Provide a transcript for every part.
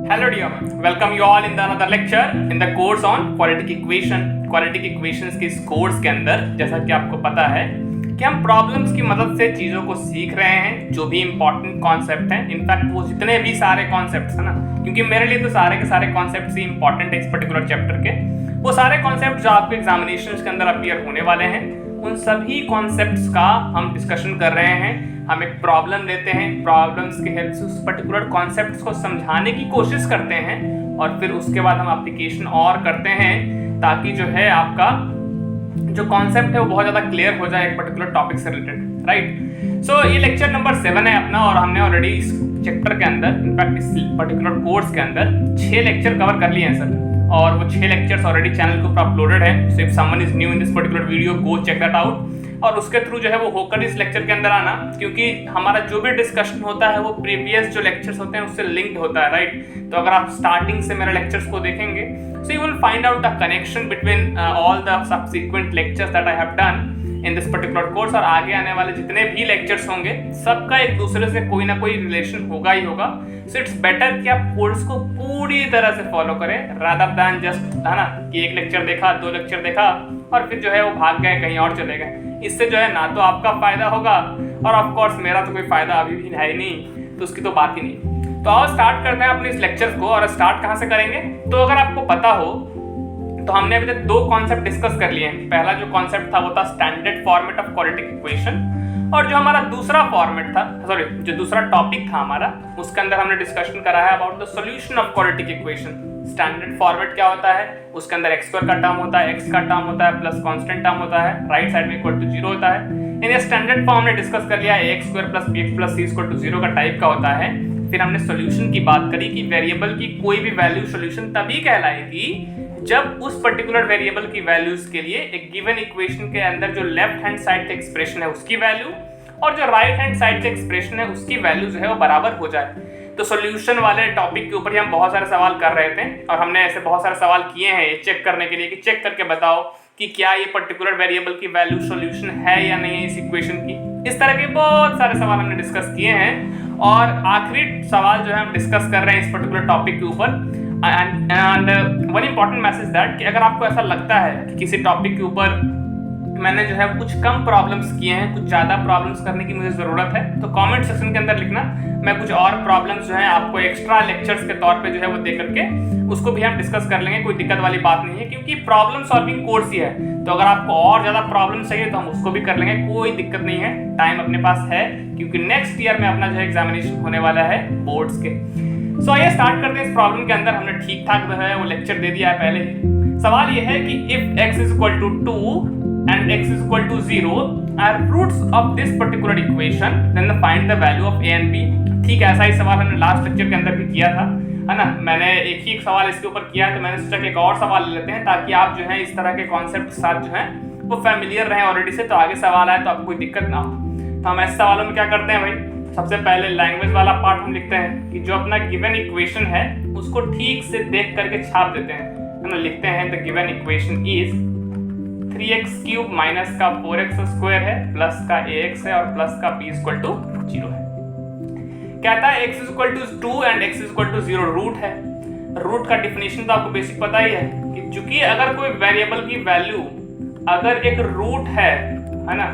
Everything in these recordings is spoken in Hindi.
Hello dear, welcome you all in the another lecture in the course on quadratic equation. Quadratic equations के इस कोर्स के अंदर जैसा कि आपको पता है कि हम प्रॉब्लम्स की मदद से चीज़ों को सीख रहे हैं, जो भी इंपॉर्टेंट कॉन्सेप्ट हैं, इनफैक्ट वो जितने भी सारे कॉन्सेप्ट्स हैं ना, क्योंकि मेरे लिए तो सारे के सारे कॉन्सेप्ट्स ही इंपॉर्टेंट है इस पर्टिकुलर चैप्टर के, वो सारे कॉन्सेप्ट जो आपके एग्जामिनेशंस के अंदर अपीयर होने वाले हैं, उन सभी कॉन्सेप्ट्स का हम डिस्कशन कर रहे हैं। हम एक प्रॉब्लम लेते हैं, प्रॉब्लम्स के हेल्प से उस पर्टिकुलर कॉन्सेप्ट्स को समझाने की कोशिश करते हैं और फिर उसके बाद हम एप्लीकेशन और करते हैं ताकि जो है आपका जो कॉन्सेप्ट है वो बहुत ज़्यादा क्लियर हो जाए एक पर्टिकुलर टॉपिक से रिलेटेड, राइट। सो ये लेक्चर नंबर 7 है अपना और हमने ऑलरेडी इस चैप्टर के अंदर, इनफैक्ट इस पर्टिकुलर कोर्स के अंदर 6 लेक्चर कवर कर लिए हैं सर, और वो 6 लेक्चर्स ऑलरेडी चैनल के ऊपर अपलोडेड है। So if someone is new in this particular video, go check that out और उसके थ्रू जो है वो होकर इस लेक्चर के अंदर आना, क्योंकि हमारा जो भी डिस्कशन होता है वो प्रीवियस जो लेक्चर्स होते हैं उससे लिंक्ड होता है, राइट। तो अगर आप स्टार्टिंग से मेरे लेक्चर्स को देखेंगे, so you will find out the connection between all the subsequent lectures that I have done in this particular course, और आगे आने वाले जितने भी लेक्चर्स होंगे सबका एक दूसरे से कोई ना कोई रिलेशन होगा ही होगा। सो इट्स बेटर कि आप कोर्स को पूरी तरह से फॉलो करें रादर दैन जस्ट, है ना, कि एक लेक्चर देखा, 2 लेक्चर देखा और फिर जो है वो भाग गए, कहीं और चले गए। इससे जो है ना तो आपका फायदा होगा और ऑफ कोर्स मेरा तो कोई फायदा अभी भी है ही नहीं, तो उसकी तो बात ही नहीं। तो आओ स्टार्ट करते हैं अपने इस लेक्चर को। और स्टार्ट कहाँ से करेंगे, तो अगर आपको पता हो तो हमने अभी तक 2 कॉन्सेप्ट डिस्कस कर लिए हैं। पहला जो कॉन्सेप्ट था वो था standard format of quadratic equation, और जो हमारा दूसरा फॉर्मेट था, सॉरी जो दूसरा टॉपिक था हमारा, उसके अंदर हमने डिस्कशन करा है about the solution of quadratic equation. Standard format क्या होता है, उसके अंदर x स्क्वायर का टर्म होता है, x का टर्म होता है प्लस कांस्टेंट टर्म होता है, राइट साइड में इक्वल टू 0 होता है। इन स्टैंडर्ड फॉर्म हमने डिस्कस कर लिया है x square plus bx plus c equal to 0 का टाइप का होता है। फिर हमने सॉल्यूशन की बात करी कि वेरिएबल की कोई भी वैल्यू सॉल्यूशन तभी कहलाएगी जब उस पर्टिकुलर वेरिएबल की वैल्यूज के लिए एक गिवन इक्वेशन के अंदर जो लेफ्ट हैंड साइड का एक्सप्रेशन है उसकी वैल्यू और जो राइट हैंड साइड का एक्सप्रेशन है उसकी वैल्यू जो है वो बराबर हो जाए। तो सॉल्यूशन वाले टॉपिक के ऊपर ही हम बहुत सारे सवाल कर रहे थे और हमने ऐसे बहुत सारे सवाल किए हैं ये चेक करने के लिए कि चेक करके बताओ कि क्या ये पर्टिकुलर वेरिएबल की वैल्यू सॉल्यूशन है या नहीं है इस इक्वेशन की। इस तरह के बहुत सारे सवाल हमने डिस्कस किए हैं और आखिरी सवाल जो है हम डिस्कस कर रहे हैं इस पर्टिकुलर टॉपिक के ऊपर। And one important message that कि अगर आपको ऐसा लगता है कि किसी टॉपिक के ऊपर मैंने जो है कुछ कम प्रॉब्लम्स किए हैं, कुछ ज़्यादा प्रॉब्लम्स करने की मुझे ज़रूरत है, तो कमेंट सेक्शन के अंदर लिखना, मैं कुछ और प्रॉब्लम्स जो है आपको एक्स्ट्रा लेक्चर्स के तौर पे जो है वो दे करके उसको भी हम डिस्कस कर लेंगे। कोई दिक्कत वाली बात नहीं है, क्योंकि प्रॉब्लम सॉल्विंग कोर्स ही है। तो अगर आपको और ज़्यादा प्रॉब्लम चाहिए तो हम उसको भी कर लेंगे, कोई दिक्कत नहीं है, टाइम अपने पास है, क्योंकि नेक्स्ट ईयर में अपना जो है एग्जामिनेशन होने वाला है बोर्ड्स के। सो आइए स्टार्ट करते हैं इस प्रॉब्लम के अंदर। हमने ठीक ठाक जो है वो लेक्चर दे दिया है पहले ही। सवाल ये है कि if x is equal to 2 and x is equal to 0 are roots of this particular equation, then find the value of a and b। ठीक है, ऐसा ही सवाल हमने लास्ट लेक्चर के अंदर भी किया था, है ना। मैंने एक ही सवाल इसके ऊपर किया तो मैंने सोचा कि एक और सवाल ले लेते हैं ताकि आप जो है इस तरह के कॉन्सेप्ट के साथ जो है वो फैमिलियर रहे ऑलरेडी से, तो आगे सवाल आए तो आपको कोई दिक्कत ना हो। तो हम ऐसे सवालों में क्या करते हैं भाई, सबसे पहले लैंग्वेज वाला पार्ट हम लिखते हैं कि जो अपना गिवन इक्वेशन है उसको ठीक से देख करके छाप देते हैं, है ना। लिखते हैं the given equation is 3x cube minus का 4x स्क्वायर है प्लस का ax है और प्लस का b इक्वल टू 0 है। कहता है x equal to 2 and x equal to 0 root है। रूट का डिफिनेशन तो आपको बेसिक पता ही है कि चूंकि अगर कोई वेरिएबल की वैल्यू अगर एक रूट है ना,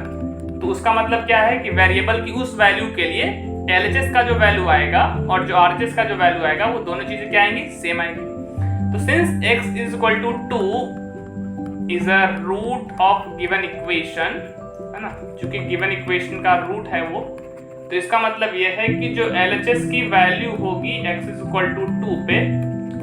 तो उसका मतलब क्या है कि वेरिएबल की उस वैल्यू के लिए LHS का जो वैल्यू आएगा और जो RHS का जो वैल्यू आएगा वो दोनों चीजें क्या आएंगी, सेम आएंगी। तो since x is equal to 2 is a root of given equation, है ना, चूंकि given equation का रूट है वो, तो इसका मतलब ये है कि जो LHS की वैल्यू होगी x is equal to 2 पे,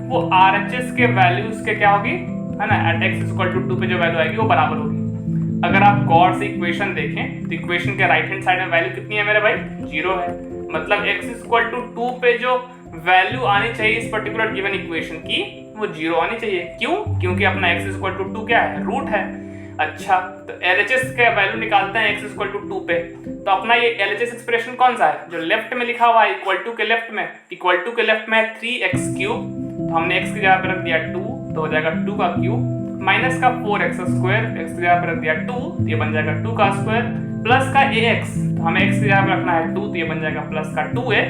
वो RHS के वैल्यूज के क्या होगी, है ना, at x is equal to 2 पे जो वैल्यू आएगी वो बराबर होगी। अगर आप गौर से इक्वेशन देखें तो इक्वेशन के राइट हैंड साइड में वैल्यू कितनी है मेरे भाई, 0 है। मतलब x is equal to 2 पे जो वैल्यू आनी चाहिए इस पर्टिकुलर गिवन इक्वेशन की वो 0 आनी चाहिए। क्यों? क्योंकि अपना x इक्वल टू 2 क्या है, रूट है। अच्छा, तो LHS का वैल्यू निकालते हैं x इक्वल टू 2 पे, तो अपना ये LHS एक्सप्रेशन कौन सा है, जो लेफ्ट में लिखा हुआ है इक्वल टू के लेफ्ट में, इक्वल टू के लेफ्ट में है 3x क्यूब, तो हमने x की जगह पर रख दिया 2, तो हो जाएगा 2 का क्यूब, माइनस का 4x स्क्वायर, x की जगह पर रख दिया 2, तो ये बन जाएगा 2 का स्क्वायर, प्लस का ax, तो हमें x की जगह पर रखना है 2, तो ये बन जाएगा प्लस का 2a,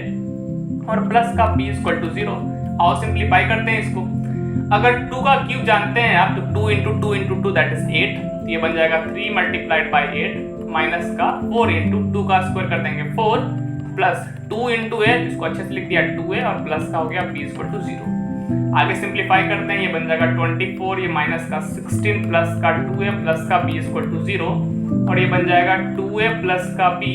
और प्लस का b इक्वल टू 0। आओ सिंप्लीफाई करते हैं इसको। अगर 2 का क्यूब जानते हैं आप तो 2 इंटू 2 इंटू 2 दैट इज 8, तो ये बन जाएगा 3 मल्टीप्लाइड बाई 8 माइनस का 4 इंटू 2 का स्क्वायर कर देंगे 4 प्लस 2 इंटू ए, इसको अच्छे से लिख दिया 2a और प्लस का हो गया b इक्वल टू 0। आगे सिंप्लीफाई करते हैं, ये बन जाएगा 24, ये माइनस का 16 प्लस का 2a प्लस का b इक्वल टू 0 और ये बन जाएगा 2a प्लस का b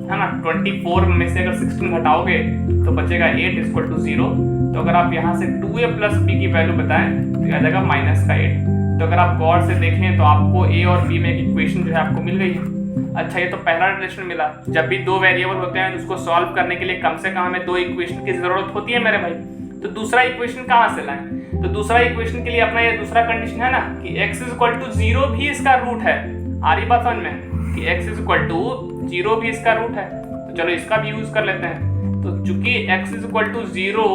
है ना। 24 में से अगर 16 घटाओगे तो बचेगा 8 इक्वल टू 0। तो अगर आप यहाँ से 2a प्लस b की वैल्यू बताएं तो आ जाएगा माइनस का 8। तो अगर आप गौर से देखें तो आपको a और b में एक इक्वेशन जो है आपको मिल गई है। अच्छा, ये तो पहला रिलेशन मिला। जब भी दो वेरिएबल होते हैं उसको सॉल्व करने के लिए कम से कम हमें दो इक्वेशन की जरूरत होती है मेरे भाई। तो दूसरा इक्वेशन कहाँ से लाएं? तो दूसरा इक्वेशन के लिए अपना ये दूसरा कंडीशन है ना कि x इक्वल टू 0 भी इसका रूट है। आ रही बात समझ में कि x इक्वल टू 0 भी इसका रूट है। तो चलो इसका भी यूज कर लेते हैं। तो चूंकि x equal to 0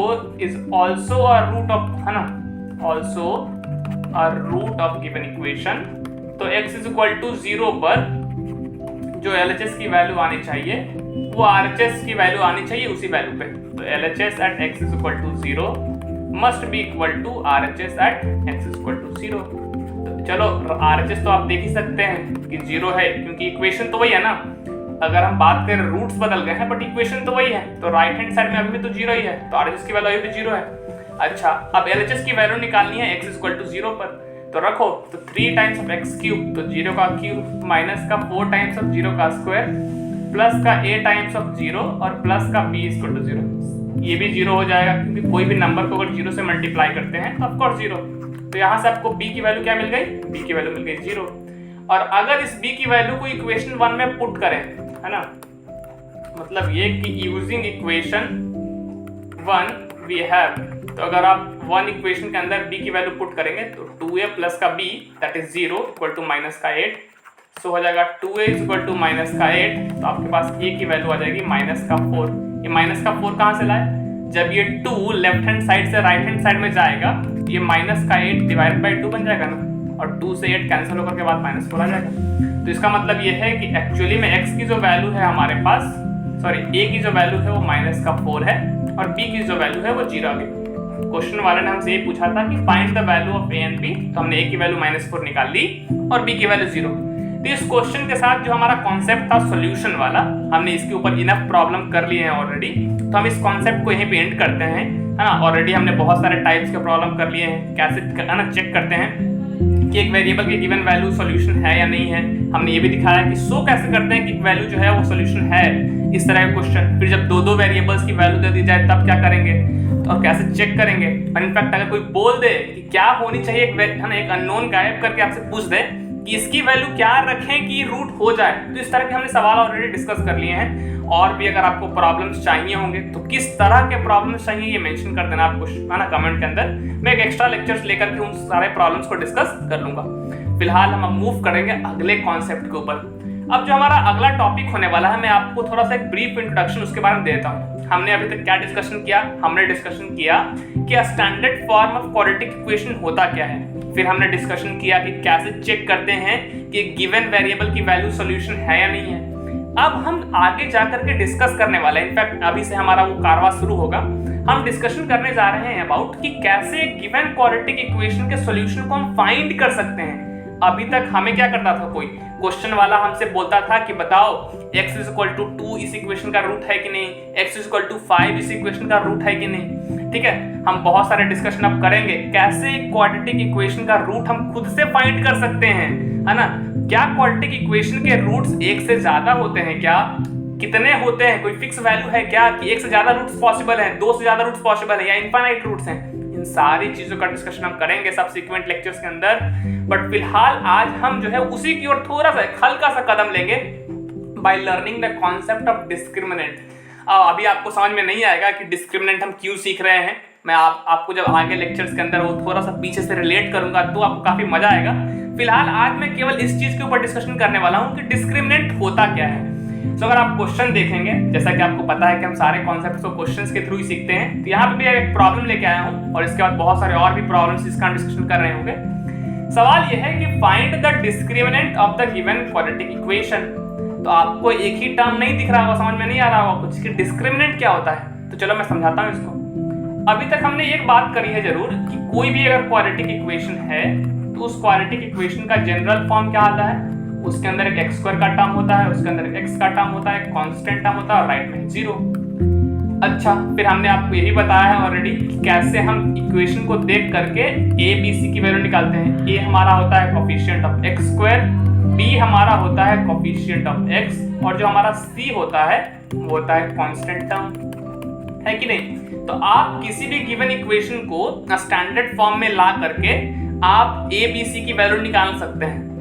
is also a root of, है ना, also a root of given equation, तो x इक्वल टू 0 पर जो LHS की वैल्यू आनी चाहिए वो RHS की वैल्यू आनी चाहिए उसी वैल्यू पे। तो LHS at x is equal to 0 must be equal to RHS at x is equal to 0। तो चलो RHS तो आप देख ही सकते हैं कि 0 है क्योंकि इक्वेशन तो वही है ना। अगर हम बात करें रूट्स बदल गए हैं बट इक्वेशन तो वही है, तो राइट हैंड साइड में अभी भी तो 0 ही है, तो RHS की वैल्यू अभी भी 0 है। अच्छा, अब LHS की वैल्यू निकालनी है x is equal to 0 पर, तो रखो तो 3 टाइम्स ऑफ x क्यूब, तो 0 का क्यूब माइनस का 4 टाइम्स ऑफ 0 का स्क्वायर प्लस का a टाइम्स ऑफ 0 और प्लस का b इक्वल टू 0। ये भी 0 हो जाएगा क्योंकि कोई भी नंबर को अगर 0 से मल्टीप्लाई करते हैं तो ऑफ कोर्स 0। तो यहाँ से आपको b की वैल्यू क्या मिल गई? b की वैल्यू मिल गई 0। और अगर इस b की वैल्यू को इक्वेशन 1 में पुट करें, है ना, मतलब ये कि यूजिंग इक्वेशन 1 वी हैव, तो अगर आप 1 इक्वेशन के अंदर b की वैल्यू पुट करेंगे तो 2a प्लस का b that is 0 equal to minus का 8। सो हो जाएगा 2a इक्वल टू माइनस का 8, तो आपके पास a की वैल्यू आ जाएगी माइनस का 4। ये माइनस का 4 कहाँ से लाए? जब ये 2 लेफ्ट हैंड साइड से राइट हैंड साइड में जाएगा तो ये माइनस का 8 डिवाइड बाई 2 बन जाएगा ना, और 2 से 8 कैंसिल होकर के बाद माइनस 4 आ जाएगा। तो इसका मतलब ये है कि एक्चुअली में x की जो वैल्यू है हमारे पास, सॉरी a की जो वैल्यू है वो माइनस का 4 है और b की जो वैल्यू है वो 0 आ गई। क्वेश्चन वाले ने हमसे ये पूछा था कि find the value of a and b, तो हमने a की वैल्यू -4 निकाल ली और b की वैल्यू 0। तो इस क्वेश्चन के साथ जो हमारा कॉन्सेप्ट था सॉल्यूशन वाला, हमने इसके ऊपर इनफ प्रॉब्लम कर लिए हैं ऑलरेडी, तो हम इस कॉन्सेप्ट को यहीं पे एंड करते हैं, है ना। ऑलरेडी हमने बहुत सारे टाइप्स के प्रॉब्लम कर लिए हैं, कैसे है ना चेक करते हैं कि एक वेरिएबल की गिवन वैल्यू सॉल्यूशन है या नहीं है। हमने ये भी दिखाया कि शो कैसे करते हैं कि वैल्यू जो है वो सॉल्यूशन है, इस तरह का क्वेश्चन। फिर जब दो वेरिएबल्स की वैल्यू दे दी जाए तब क्या करेंगे और कैसे चेक करेंगे। और इनफैक्ट अगर कोई बोल दे कि क्या होनी चाहिए, एक अननोन गायब करके आपसे पूछ दे कि इसकी वैल्यू क्या रखें कि रूट हो जाए, तो इस तरह के हमने सवाल ऑलरेडी डिस्कस कर लिए हैं। और भी अगर आपको प्रॉब्लम्स चाहिए होंगे तो किस तरह के प्रॉब्लम्स चाहिए ये मेंशन कर देना आपको, है ना, कमेंट के अंदर। मैं एक एक्स्ट्रा लेक्चर्स लेकर के उन सारे प्रॉब्लम्स को डिस्कस कर लूंगा। फिलहाल हम मूव करेंगे अगले कॉन्सेप्ट के ऊपर। अब जो हमारा अगला टॉपिक होने वाला है, मैं आपको थोड़ा सा एक ब्रीफ इंट्रोडक्शन उसके बारे में देता हूँ। हमने अभी तक क्या डिस्कशन किया? हमने डिस्कशन किया कि standard form of quadratic equation होता क्या है। फिर हमने डिस्कशन किया कि कैसे चेक करते हैं कि गिवन वेरिएबल की वैल्यू सॉल्यूशन है या नहीं है। अब हम आगे जाकर के डिस्कस करने वाले हैं, इनफैक्ट अभी से हमारा वो कारवा शुरू होगा। हम डिस्कशन करने जा रहे हैं अबाउट कि कैसे गिवन क्वाड्रेटिक इक्वेशन के सॉल्यूशन को हम फाइंड कर सकते हैं। अभी तक हमें क्या करता था, कोई क्वेश्चन वाला हमसे बोलता था कि बताओ x इज इक्वल टू 2 इस इक्वेशन का रूट है कि नहीं, x इज इक्वल टू 5 इस इक्वेशन का रूट है कि नहीं। ठीक है, हम बहुत सारे डिस्कशन अब करेंगे कैसे क्वाड्रेटिक इक्वेशन का रूट हम खुद से फाइंड कर सकते हैं, है ना। क्या क्वाड्रेटिक इक्वेशन के रूट्स एक से ज्यादा होते हैं, क्या कितने होते हैं, कोई फिक्स वैल्यू है क्या कि एक से ज्यादा रूट्स पॉसिबल है, दो से ज्यादा रूट्स पॉसिबल है, या इनफाइनाइट रूट्स हैं। इन सारी चीजों का डिस्कशन हम करेंगे सबसीक्वेंट लेक्चर्स के अंदर। बट फिलहाल आज हम जो है उसी की ओर थोड़ा सा हल्का सा कदम लेंगे by learning the concept of discriminant. अभी आपको समझ में नहीं आएगा कि डिस्क्रिमिनेंट हम क्यों सीख रहे हैं। मैं आपको जब आगे लेक्चर्स के अंदर वो थोड़ा सा पीछे से रिलेट करूंगा तो आपको काफी मजा आएगा। फिलहाल आज मैं केवल इस चीज के ऊपर डिस्कशन करने वाला हूँ कि डिस्क्रिमिनेंट होता क्या है। तो अगर आप क्वेश्चन देखेंगे, जैसा कि आपको पता है कि हम सारे कॉन्सेप्ट्स को क्वेश्चंस के थ्रू ही सीखते हैं, तो यहाँ पे भी एक प्रॉब्लम लेके आया हूँ और इसके बाद बहुत सारे और भी प्रॉब्लम्स जिसका हम डिस्कशन कर रहे होंगे। सवाल यह है कि find the discriminant of the given quadratic equation. तो आपको एक ही टर्म नहीं दिख रहा होगा, समझ में नहीं आ रहा होगा कुछ कि डिस्क्रिमिनेंट क्या होता है। तो चलो मैं समझाता हूँ इसको। अभी तक हमने एक बात करी है जरूर कि कोई भी अगर क्वाड्रेटिक इक्वेशन है तो उस क्वाड्रेटिक इक्वेशन का जनरल फॉर्म क्या आता है, उसके अंदर एक एक्स स्क्वायर का टर्म होता है, उसके अंदर एक एक्स का टर्म होता है, कांस्टेंट टर्म होता है और राइट में जीरो। अच्छा, फिर हमने आपको यही बताया है ऑलरेडी कि कैसे हम इक्वेशन को देख करके ए बी सी की वैल्यू निकालते हैं। ए हमारा होता है coefficient of x square, b हमारा होता है कोफिशिएंट ऑफ एक्स, और जो हमारा सी होता है वो होता है कांस्टेंट टर्म, है कि नहीं। तो आप किसी भी गिवन इक्वेशन को स्टैंडर्ड फॉर्म में ला करके आप ए बी सी की वैल्यू निकाल सकते हैं।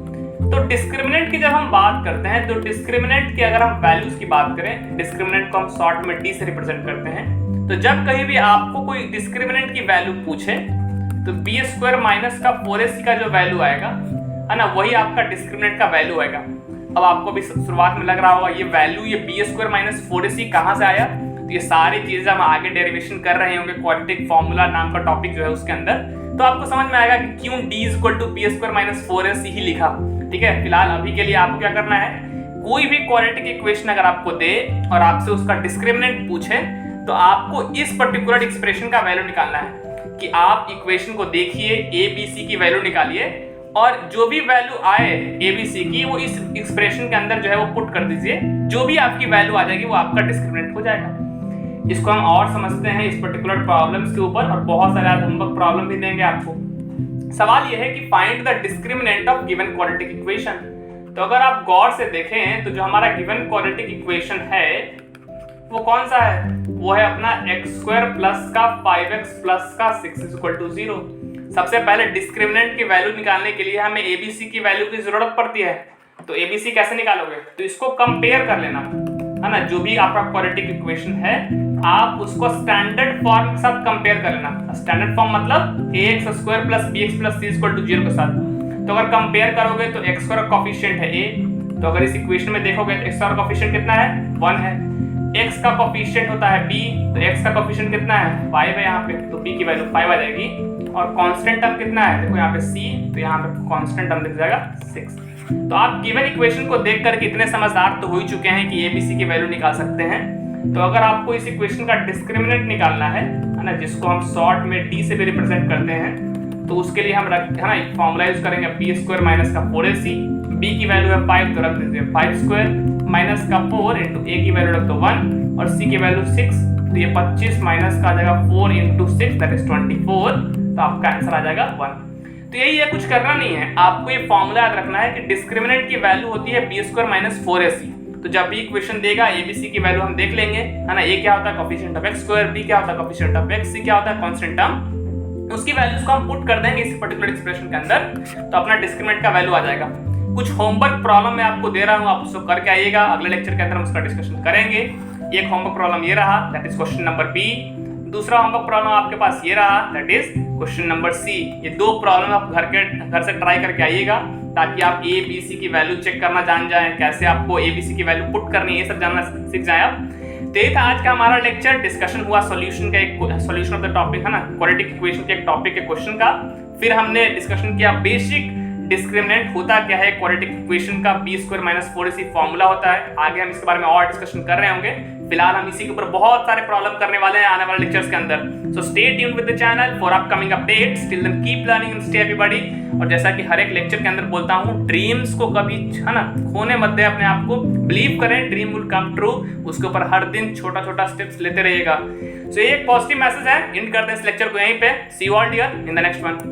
तो डिस्क्रिमिनेंट की जब हम बात करते हैं तो डिस्क्रिमिनेंट की अगर हम वैल्यूज की बात करें, डिस्क्रिमिनेंट को हम शॉर्ट में डी से रिप्रेजेंट करते हैं। तो जब कहीं भी आपको कोई डिस्क्रिमिनेंट की वैल्यू पूछे तो बी स्क्वायर माइनस का 4ac का जो वैल्यू आएगा है ना, वही आपका डिस्क्रिमिनेंट का वैल्यू आएगा। अब आपको भी शुरुआत में लग रहा होगा ये वैल्यू, ये बी स्क्वायर माइनस 4ac कहाँ से आया। तो ये सारी चीजें हम आगे डेरिवेशन कर रहे होंगे, क्वाड्रेटिक फॉर्मूला नाम का टॉपिक जो है उसके अंदर, तो आपको समझ में आएगा कि क्यों d equal to b square minus 4ac ही लिखा। ठीक है, फिलहाल अभी के लिए आपको क्या करना है, कोई भी क्वाड्रेटिक इक्वेशन अगर आपको दे और आपसे उसका डिस्क्रिमिनेंट पूछे तो आपको इस पर्टिकुलर एक्सप्रेशन का वैल्यू निकालना है कि आप इक्वेशन को देखिए, ए बी सी की वैल्यू निकालिए और जो भी वैल्यू आए ए बी सी की वो इस एक्सप्रेशन के अंदर जो है वो पुट कर दीजिए। जो भी आपकी वैल्यू आ जाएगी वो आपका डिस्क्रिमिनेंट हो जाएगा। इसको हम और समझते हैं इस पर्टिकुलर प्रॉब्लम्स के ऊपर, और बहुत सारे होमवर्क प्रॉब्लम भी देंगे आपको। सवाल यह है कि find the discriminant of given quadratic equation. तो अगर आप गौर से देखें तो जो हमारा गिवन क्वाड्रेटिक इक्वेशन है वो कौन सा है, वो है अपना एक्स स्क्वायर प्लस का 5x प्लस का 6 इज इक्वल टू 0। सबसे पहले डिस्क्रिमिनेंट की वैल्यू निकालने के लिए हमें एबीसी की वैल्यू की जरूरत पड़ती है। तो एबीसी कैसे निकालोगे, तो इसको कंपेयर कर लेना है ना, जो भी आपका क्वाड्रेटिक इक्वेशन है आप उसको स्टैंडर्ड फॉर्म के साथ कंपेयर कर लेना। स्टैंडर्ड फॉर्म मतलब ax square plus bx plus c equal to 0 के साथ। तो अगर कंपेयर करोगे तो x स्क्वायर कोफिशिएंट है a, तो अगर इस इक्वेशन में देखोगे तो x स्क्वायर कोफिशिएंट कितना है, 1 है। x का कोफिशिएंट होता है b, तो x का कोफिशिएंट कितना है, 5 है यहाँ पे, तो b की वैल्यू 5 आ जाएगी। और कांस्टेंट टर्म कितना है, देखो यहाँ पे c, तो यहाँ पे कांस्टेंट टर्म दिख जाएगा 6। तो आप गिवन इक्वेशन को देख करके इतने समझदार तो हो ही चुके हैं कि एबीसी की वैल्यू निकाल सकते हैं। तो अगर आपको इस इक्वेशन का डिस्क्रिमिनेंट निकालना है ना, जिसको हम शॉर्ट में डी से भी रिप्रेजेंट करते हैं, तो उसके लिए हम है ना एक फॉर्मूला यूज करेंगे, बी स्क्वायर माइनस का 4ac, बी की वैल्यू है 5 तो रख दीजिए 5 स्क्वायर माइनस का 4 इंटू ए की वैल्यू रख दो 1 और सी की वैल्यू 6, तो ये 25 माइनस का आ जाएगा 4 इंटू 6 दैट इज 24, तो आपका आंसर आ जाएगा 1। तो यही है, कुछ करना नहीं है, आपको ये फॉर्मूला याद रखना है कि डिस्क्रिमिनेंट की वैल्यू होती है बी स्क्वायर माइनस 4ac। तो जब भी इक्वेशन देगा एबीसी की वैल्यू हम देख लेंगे है ना, ए क्या होता है coefficient of x square, b क्या होता है कोफिशिएंट ऑफ एक्स, सी क्या होता है कांस्टेंट टर्म, उसकी वैल्यूज को हम पुट कर देंगे इस पर्टिकुलर एक्सप्रेशन के अंदर, तो अपना डिस्क्रिमिनेंट का वैल्यू आ जाएगा। कुछ होमवर्क प्रॉब्लम मैं आपको दे रहा हूँ, आप उसको करके आइएगा, अगले लेक्चर के अंदर हम उसका डिस्कशन करेंगे। एक होमवर्क प्रॉब्लम ये रहा, that is question number B. दूसरा होमवर्क प्रॉब्लम आपके पास ये रहा, that is question number C. ये दो प्रॉब्लम आप घर से ट्राई करके आइएगा ताकि आप ए बी सी की वैल्यू चेक करना जान जाएं, कैसे आपको ए बी सी की वैल्यू पुट करनी है, ये सब जानना सीख जाएं आप। तो ये था आज का हमारा लेक्चर, डिस्कशन हुआ सॉल्यूशन का, एक सॉल्यूशन ऑफ द टॉपिक है ना, क्वाड्रेटिक इक्वेशन के एक टॉपिक के क्वेश्चन का। फिर हमने डिस्कशन किया बेसिक डिस्क्रिमिनेंट होता क्या है क्वाड्रेटिक इक्वेशन का, b square minus 4ac formula होता है। आगे हम इसके बारे में और डिस्कशन कर रहे होंगे, फिलहाल हम इसी के ऊपर बहुत सारे प्रॉब्लम करने वाले हैं आने वाले लेक्चर्स के अंदर। So stay tuned with the channel for upcoming updates, till then keep learning and stay everybody. और जैसा कि हर एक लेक्चर के अंदर बोलता हूँ, ड्रीम्स को कभी है ना खोने मत दे अपने आप को, बिलीव करें ड्रीम विल कम ट्रू, उसके ऊपर हर दिन छोटा छोटा स्टेप्स लेते रहिएगा। सो ये एक पॉजिटिव मैसेज है, एंड करते हैं इस लेक्चर को यहीं पे। See you all dear in the next one.